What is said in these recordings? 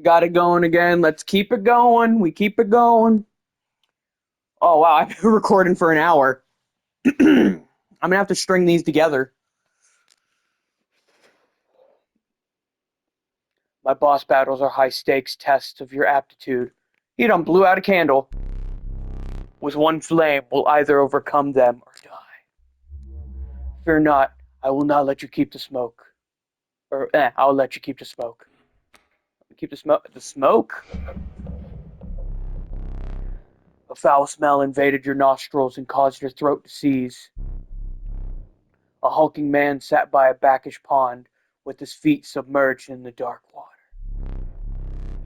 Got it going again. Let's keep it going. We keep it going. Oh, wow. I've been recording for an hour. I'm going to have to string these together. My boss battles are high stakes tests of your aptitude. You don't blew out a candle. With one flame, will either overcome them or die. Fear not, I will not let you keep the smoke. I'll let you keep the smoke. Keep the smoke. The smoke? A foul smell invaded your nostrils and caused your throat to seize. A hulking man sat by a brackish pond with his feet submerged in the dark water.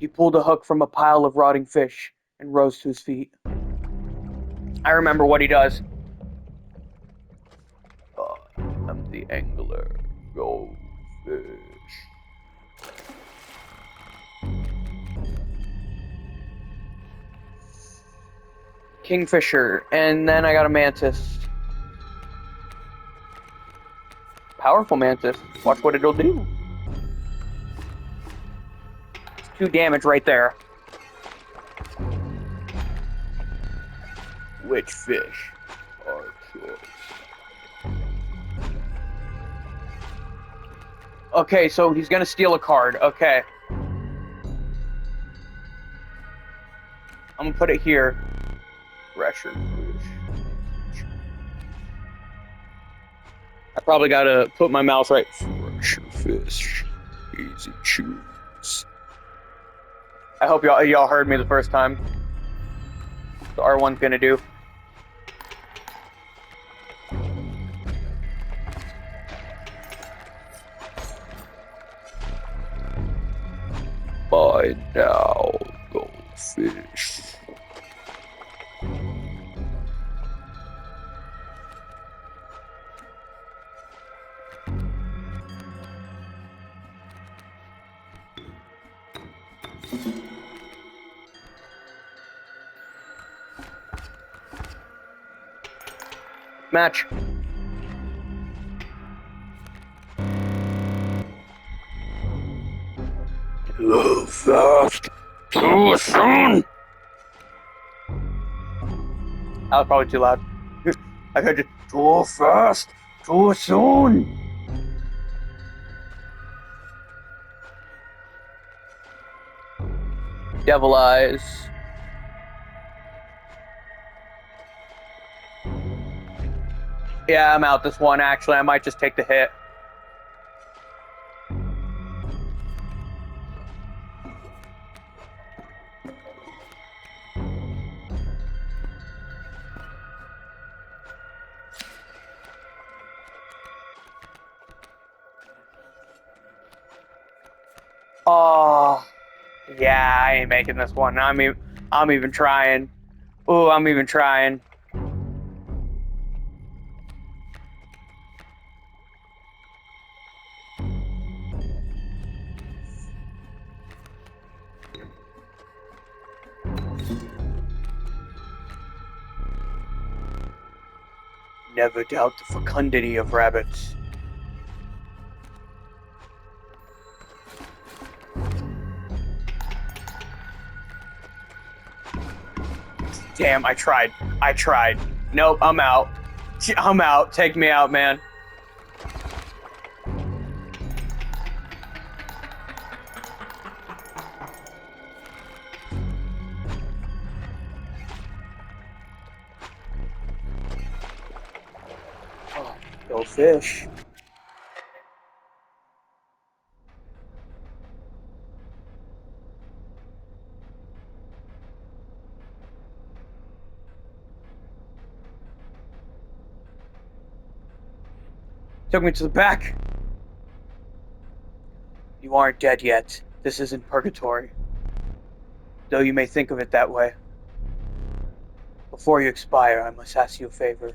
He pulled a hook from a pile of rotting fish and rose to his feet. I remember what he does. I'm the angler. Goldfish. Kingfisher, and then I got a mantis. Powerful mantis. Watch what it'll do. It's 2 damage right there. Which fish are choice? Okay, so he's gonna steal a card. Okay. I'm gonna put it here. Pressure fish. I probably gotta put my mouse right. Pressure fish. Easy choose. I hope y'all heard me the first time. The R1's gonna do. Buy now, goldfish. Match. Too fast. Too soon. That was probably too loud. I heard you. Too fast. Too soon. Devil eyes. Yeah, I'm out this one, actually. I might just take the hit. Oh, yeah, I ain't making this one. I'm even trying. Ooh, I'm even trying. Never doubt the fecundity of rabbits. Damn, I tried. Nope, I'm out. I'm out. Take me out, man. Oh, go fish. Took me to the back. You aren't dead yet. This isn't purgatory. Though you may think of it that way. Before you expire, I must ask you a favor.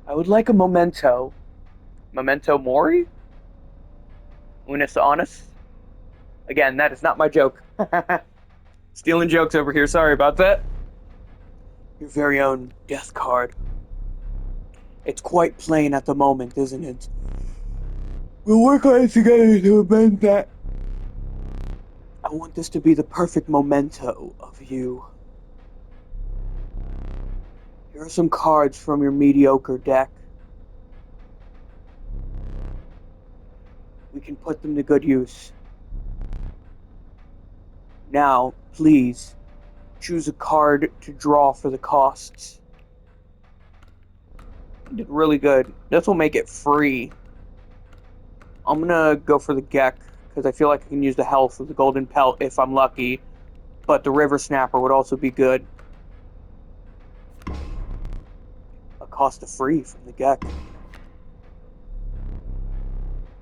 I would like a memento. Memento mori? Unis honest? Again, that is not my joke. Stealing jokes over here, sorry about that. Your very own death card. It's quite plain at the moment, isn't it? We'll work on it together to amend that. I want this to be the perfect memento of you. Here are some cards from your mediocre deck. We can put them to good use. Now, please, choose a card to draw for the costs. You did really good. This will make it free. I'm gonna go for the Gek, because I feel like I can use the health of the Golden Pelt if I'm lucky. But the River Snapper would also be good. A cost of free from the Gek.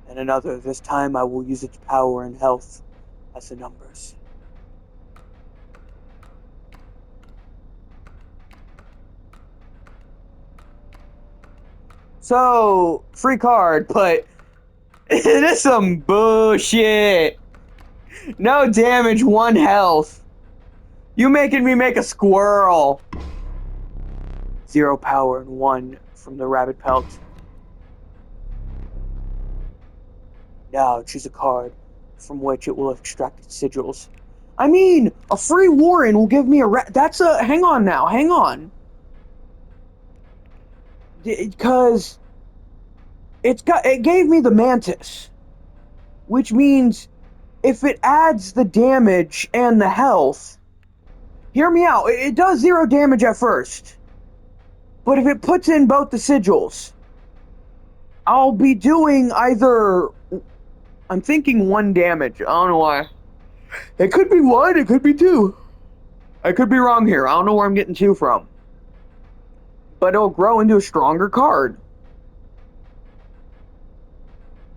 And another. This time I will use its power and health as the numbers. So, free card, but it is some bullshit. No damage, 1 health. You making me make a squirrel. 0 power and 1 from the Rabbit Pelt. Now choose a card from which it will extract its sigils. I mean, a free Warren will give me that's a... Hang on now, hang on. Because it gave me the Mantis. Which means if it adds the damage and the health... Hear me out, it does 0 damage at first. But if it puts in both the sigils, I'll be doing either... I'm thinking 1 damage. I don't know why. It could be 1, it could be 2. I could be wrong here. I don't know where I'm getting 2 from. But it'll grow into a stronger card.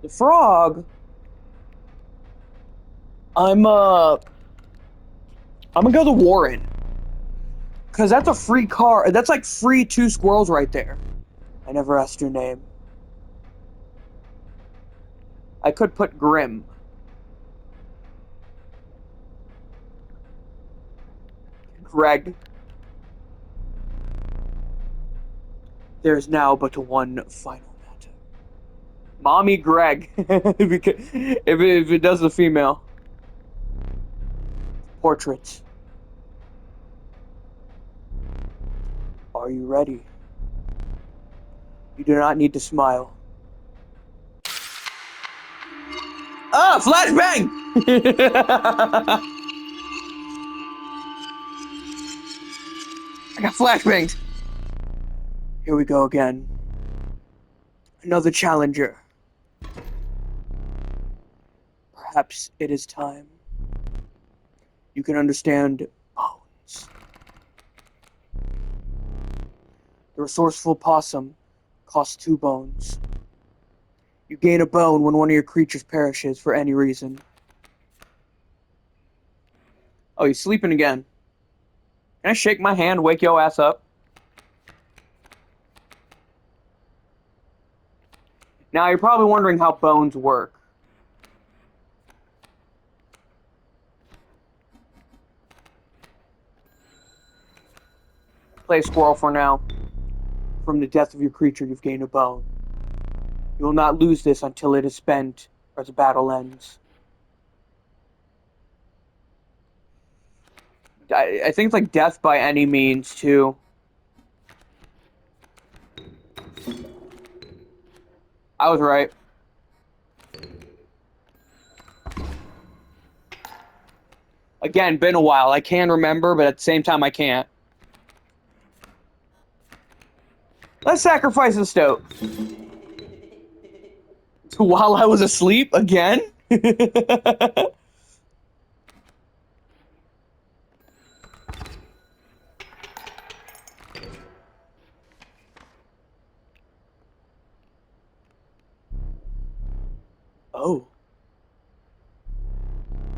The frog... I'm gonna go the Warren. Because that's a free card. That's like free 2 squirrels right there. I never asked your name. I could put Grim. Greg. There's now but 1 final matter. Mommy Greg. if it does the female. Portrait. Are you ready? You do not need to smile. Ah, flashbang! I got flashbanged. Here we go again. Another challenger. Perhaps it is time. You can understand bones. The resourceful possum costs 2 bones. You gain a bone when one of your creatures perishes for any reason. Oh, he's sleeping again. Can I shake my hand, wake your ass up? Now, you're probably wondering how bones work. Play a squirrel for now. From the death of your creature, you've gained a bone. You will not lose this until it is spent or the battle ends. I think it's like death by any means, too. I was right. Again, been a while. I can remember, but at the same time, I can't. Let's sacrifice the stoat. While I was asleep, again? Oh.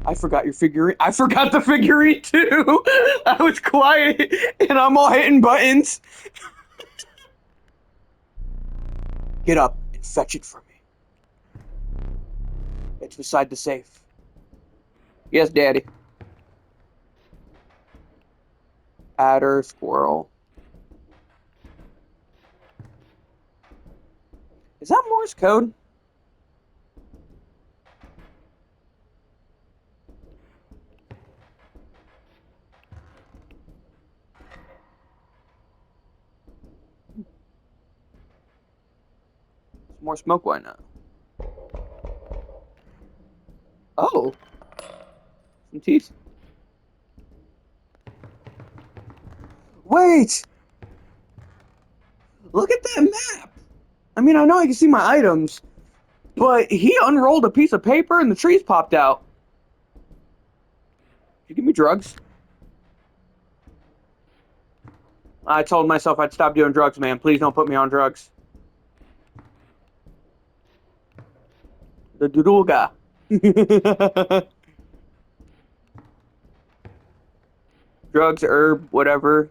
I forgot your figurine. I forgot the figurine, too! I was quiet, and I'm all hitting buttons. Get up and fetch it for me. It's beside the safe. Yes, Daddy. Adder, squirrel. Is that Morse code? More smoke, why not? Oh. Some teeth. Wait! Look at that map! I mean, I know I can see my items, but he unrolled a piece of paper and the trees popped out. Did you give me drugs? I told myself I'd stop doing drugs, man. Please don't put me on drugs. The Duruga. Drugs, herb, whatever.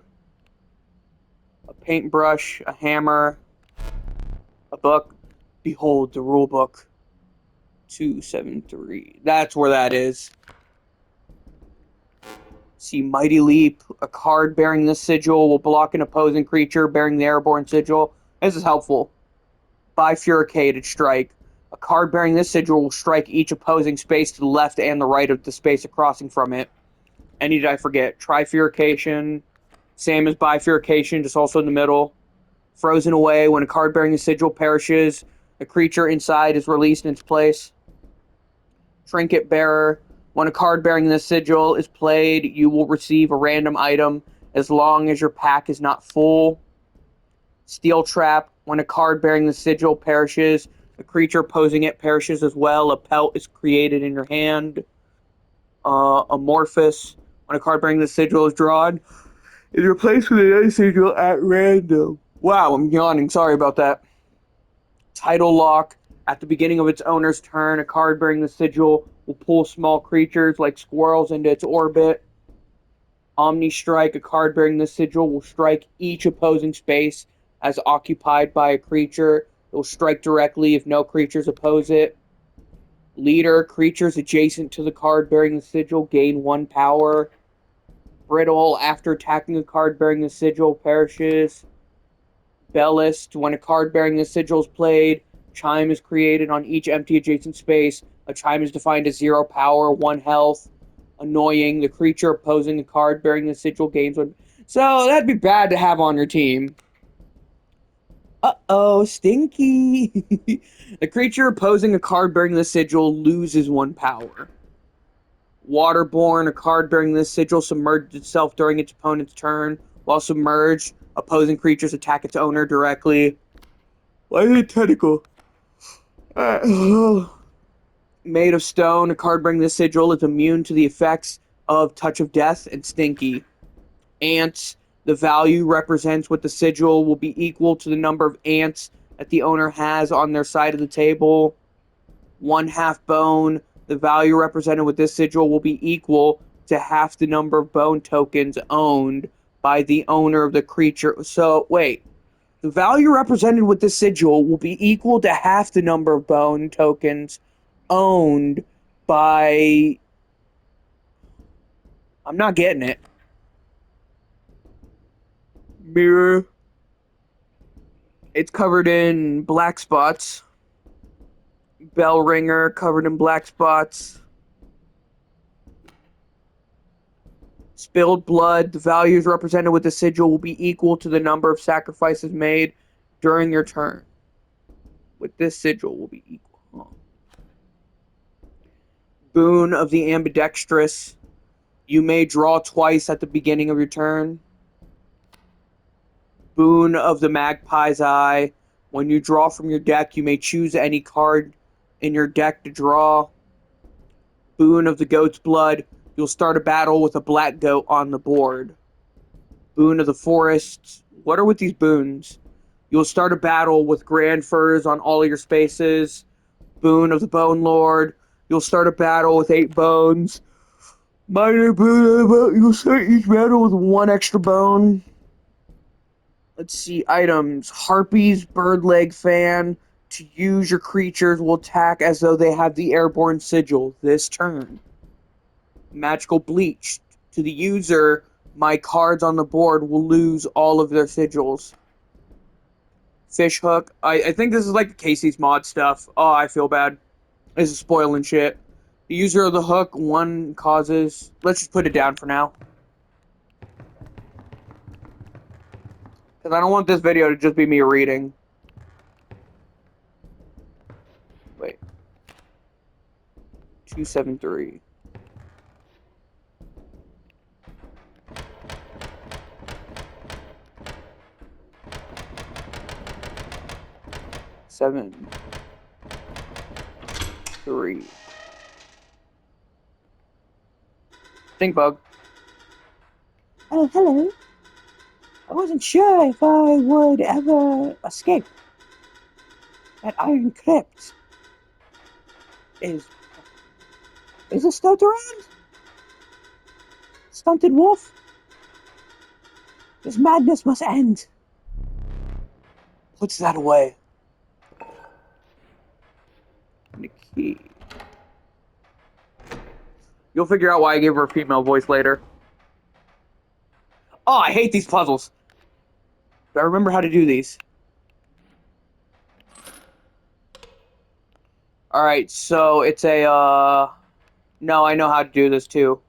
A paintbrush, a hammer, a book. Behold the rule book. 273. That's where that is. See, Mighty Leap. A card bearing this sigil will block an opposing creature bearing the airborne sigil. This is helpful. Bifurcated Strike. A card bearing this sigil will strike each opposing space to the left and the right of the space crossing from it. Any did I forget? Trifurcation. Same as bifurcation, just also in the middle. Frozen away. When a card bearing the sigil perishes, a creature inside is released in its place. Trinket Bearer. When a card bearing this sigil is played, you will receive a random item as long as your pack is not full. Steel Trap. When a card bearing the sigil perishes, a creature opposing it perishes as well. A pelt is created in your hand. Amorphous. When a card bearing the sigil is drawn, is replaced with another sigil at random. Wow, I'm yawning. Sorry about that. Tidal Lock. At the beginning of its owner's turn, a card bearing the sigil will pull small creatures like squirrels into its orbit. Omni Strike. A card bearing the sigil will strike each opposing space as occupied by a creature. It will strike directly if no creatures oppose it. Leader. Creatures adjacent to the card bearing the sigil gain 1 power. Brittle. After attacking a card bearing the sigil, perishes. Bellist. When a card bearing the sigil is played, chime is created on each empty adjacent space. A chime is defined as 0 power, 1 health. Annoying. The creature opposing a card bearing the sigil gains 1. So that'd be bad to have on your team. Uh-oh, stinky. The creature opposing a card bearing the sigil loses 1 power. Waterborne. A card bearing this sigil submerged itself during its opponent's turn. While submerged, opposing creatures attack its owner directly. Why is it tentacle? Made of Stone. A card bearing this sigil is immune to the effects of Touch of Death and Stinky. Ants. The value represents what the sigil will be equal to the number of ants that the owner has on their side of the table. 1/2 bone. The value represented with this sigil will be equal to half the number of bone tokens owned by the owner of the creature. So, wait. The value represented with this sigil will be equal to half the number of bone tokens owned by... I'm not getting it. Mirror. It's covered in black spots. Bell ringer covered in black spots. Spilled blood. The values represented with the sigil will be equal to the number of sacrifices made during your turn. With this sigil will be equal. Boon of the ambidextrous. You may draw twice at the beginning of your turn. Boon of the magpie's eye. When you draw from your deck, you may choose any card in your deck to draw. Boon of the goat's blood. You'll start a battle with a black goat on the board. Boon of the forest. What are with these boons? You'll start a battle with grand furs on all of your spaces. Boon of the bone lord. You'll start a battle with 8 bones. Minor boon. You'll start each battle with 1 extra bone. Let's see, items. Harpy's bird leg fan. To use, your creatures will attack as though they have the airborne sigil this turn. Magical Bleach. To the user, my cards on the board will lose all of their sigils. Fish Hook. I think this is like the Casey's mod stuff. Oh, I feel bad. This is spoiling shit. The user of the hook, 1 causes... Let's just put it down for now. Because I don't want this video to just be me reading. 273. Seven, 3. Think bug. Oh, hello. I wasn't sure if I would ever escape. That iron crypt. Is it still around? Stunted wolf? This madness must end. Puts that away. And a key. You'll figure out why I gave her a female voice later. Oh, I hate these puzzles. But I remember how to do these. Alright, so it's a, no, I know how to do this too.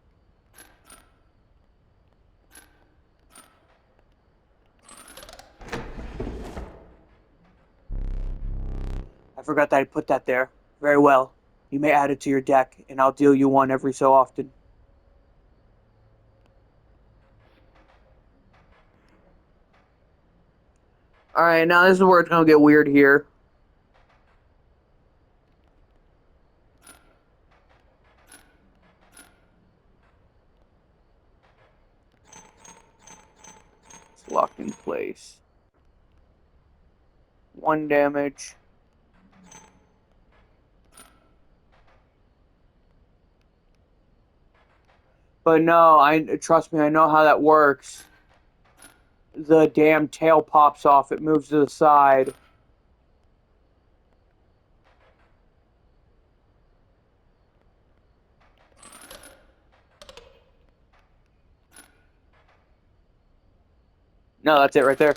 I forgot that I put that there. Very well. You may add it to your deck, and I'll deal you one every so often. Alright, now this is where it's gonna get weird here. It's locked in place. 1 damage. But no, trust me, I know how that works. The damn tail pops off, it moves to the side. No, that's it right there.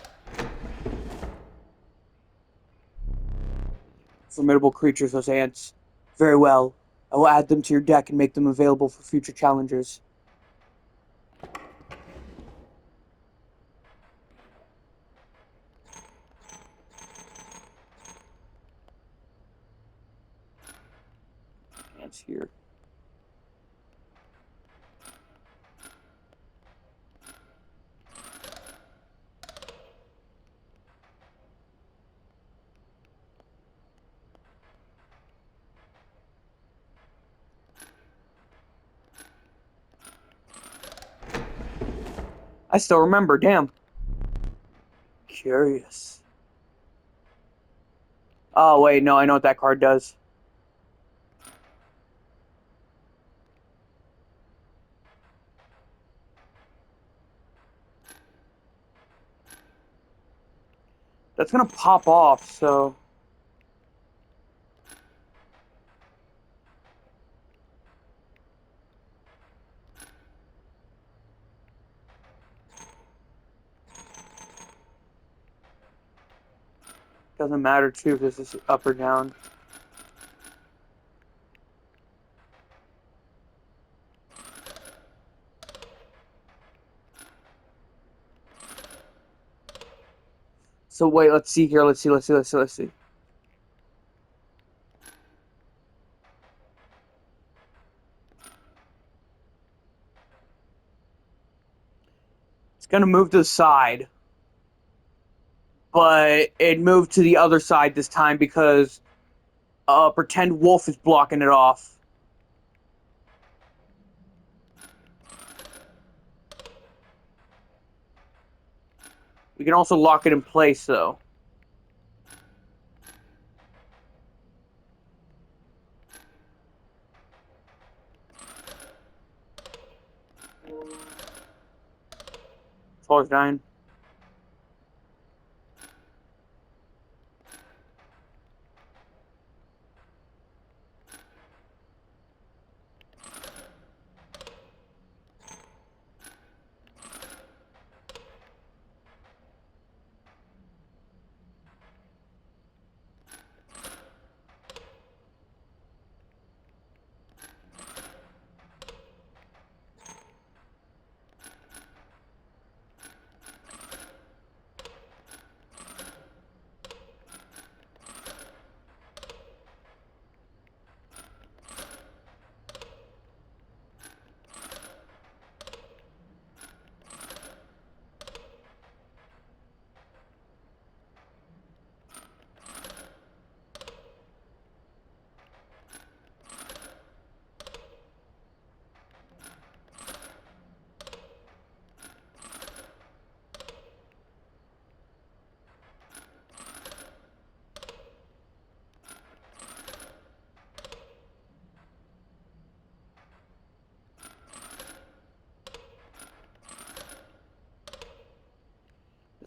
Formidable creatures, those ants. Very well. I will add them to your deck and make them available for future challengers. Ants here. I still remember, damn. Curious. Oh, wait, no, I know what that card does. That's gonna pop off, so... Doesn't matter, too, if this is up or down. So wait, let's see here, let's see. It's gonna move to the side. But it moved to the other side this time because pretend wolf is blocking it off. We can also lock it in place, though. Floor's dying.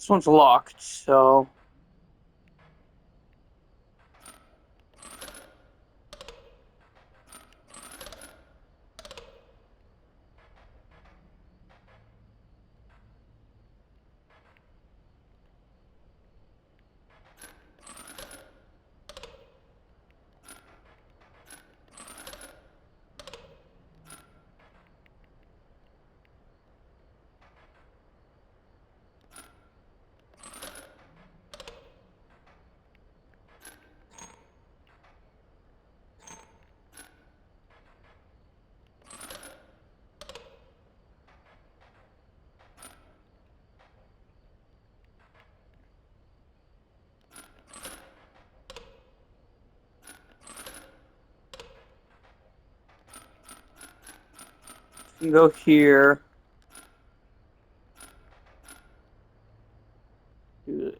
This one's locked, so... You can go here. Do this.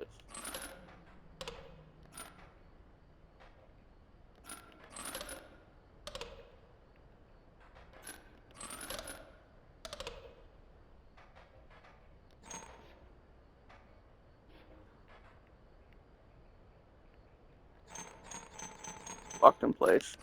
Locked in place.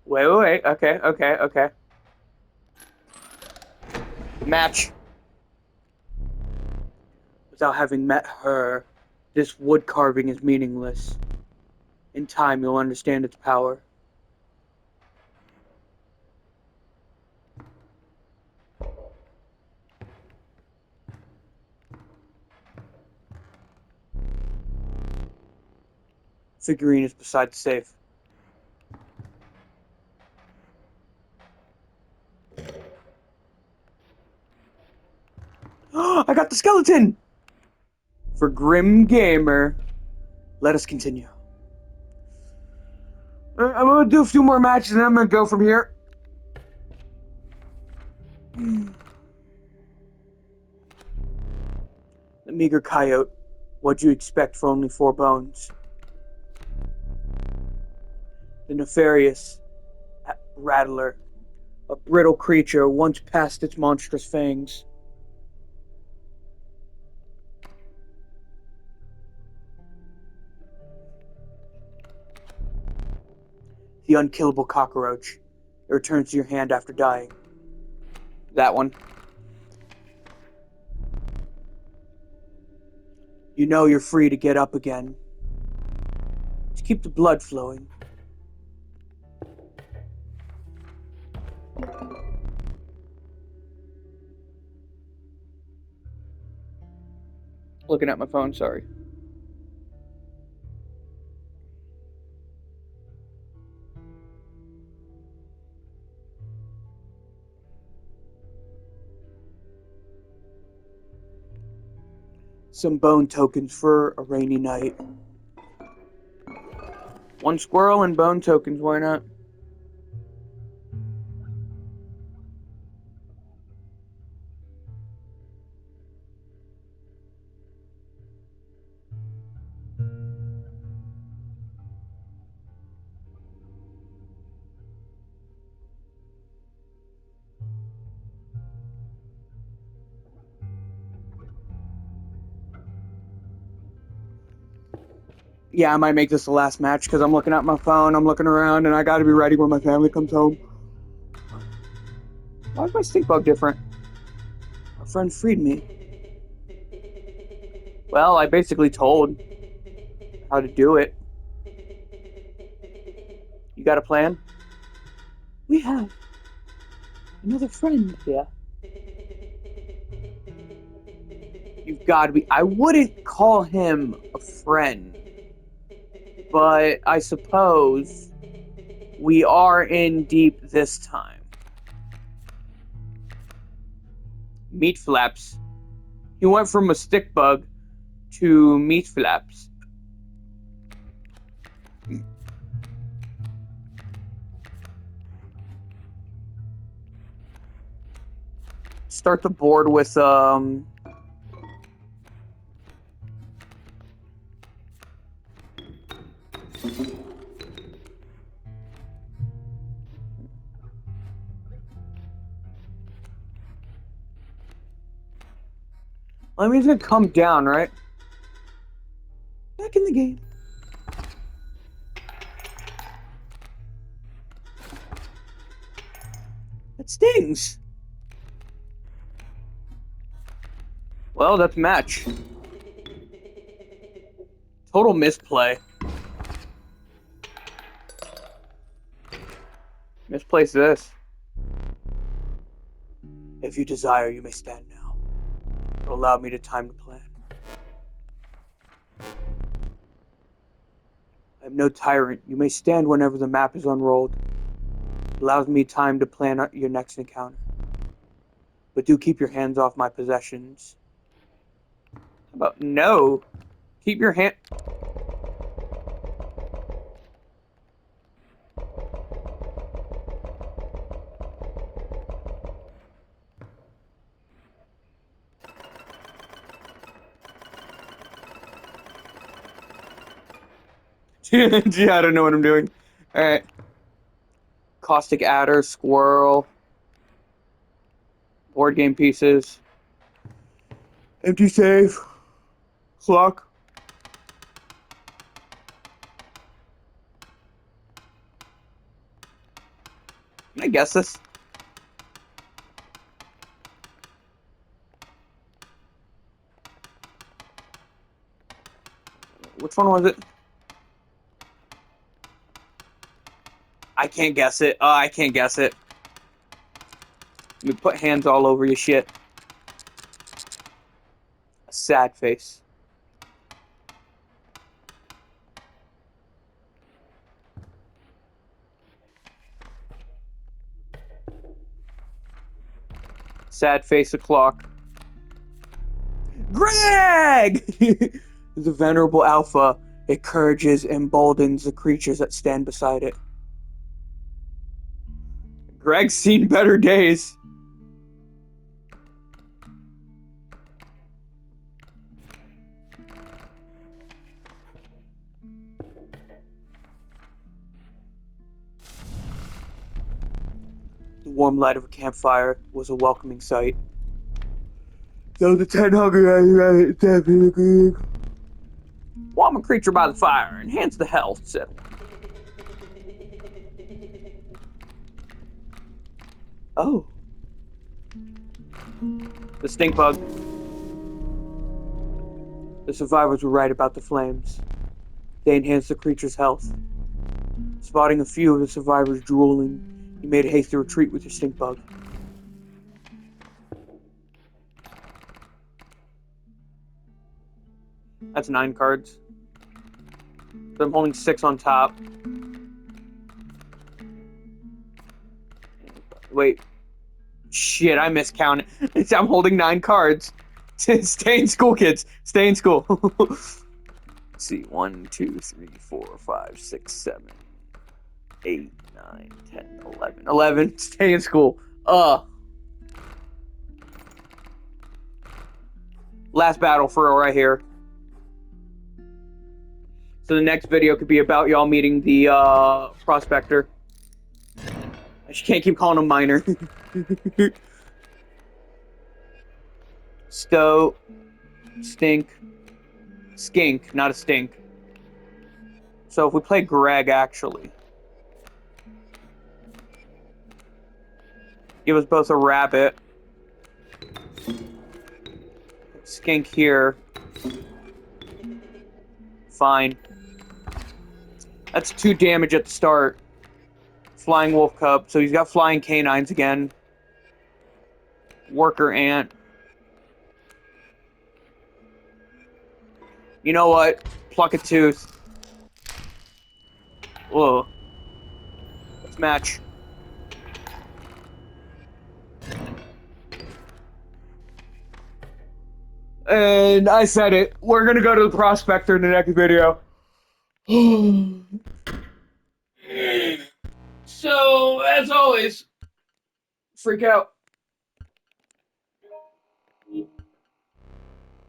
Wait. Okay. Match. Without having met her, this wood carving is meaningless. In time, you'll understand its power. Figurine is beside the safe. I got the skeleton! For Grim Gamer. Let us continue. I'm gonna do a few more matches and I'm gonna go from here. The meager coyote. What'd you expect for only 4 bones? The nefarious rattler. A brittle creature once past its monstrous fangs. The unkillable cockroach. It returns to your hand after dying. That one. You know you're free to get up again. To keep the blood flowing. Looking at my phone, sorry. Some bone tokens for a rainy night. 1 squirrel and bone tokens, why not? Yeah, I might make this the last match because I'm looking at my phone, I'm looking around, and I gotta be ready when my family comes home. Why is my stink bug different? A friend freed me. Well, I basically told how to do it. You got a plan? We have. Another friend. Yeah. You've got to be. I wouldn't call him a friend. But I suppose we are in deep this time. Meat flaps. He went from a stick bug to meat flaps. start the board with that means it's gonna come down, right? Back in the game. That stings. Well, that's match. Total misplay. Misplace this. If you desire, you may stand now. It'll allow me to time to plan. I am no tyrant. You may stand whenever the map is unrolled. It allows me time to plan your next encounter. But do keep your hands off my possessions. How about no? Keep your hand... Gee, I don't know what I'm doing. Alright. Caustic adder, squirrel. Board game pieces. Empty save. Clock. Can I guess this? Which one was it? I can't guess it. Oh, I can't guess it. You put hands all over your shit. A sad face. Sad face o'clock. Greg! The venerable alpha. It encourages and emboldens the creatures that stand beside it. Greg's seen better days. The warm light of a campfire was a welcoming sight. Though the 10 hungry definitely warm a creature by the fire, enhance the health, said one. Oh. The stink bug. The survivors were right about the flames. They enhanced the creature's health. Spotting a few of the survivors drooling, he made a hasty retreat with your stink bug. That's 9 cards. So I'm holding 6 on top. Wait. Shit, I miscounted. I'm holding 9 cards. Stay in school, kids. Stay in school. Let's see. 1, 2, 3, 4, 5, 6, 7, 8, 9, 10, 11. 11. Stay in school. Last battle for real right here. So the next video could be about y'all meeting the prospector. I just can't keep calling him minor. Stow, stink, skink, not a stink. So if we play Greg, actually, give us both a rabbit. Skink here. Fine. That's 2 damage at the start. Flying wolf cub, so he's got flying canines again. Worker ant. You know what? Pluck a tooth. Whoa. Let's match. And I said it. We're gonna go to the prospector in the next video. So, as always, freak out.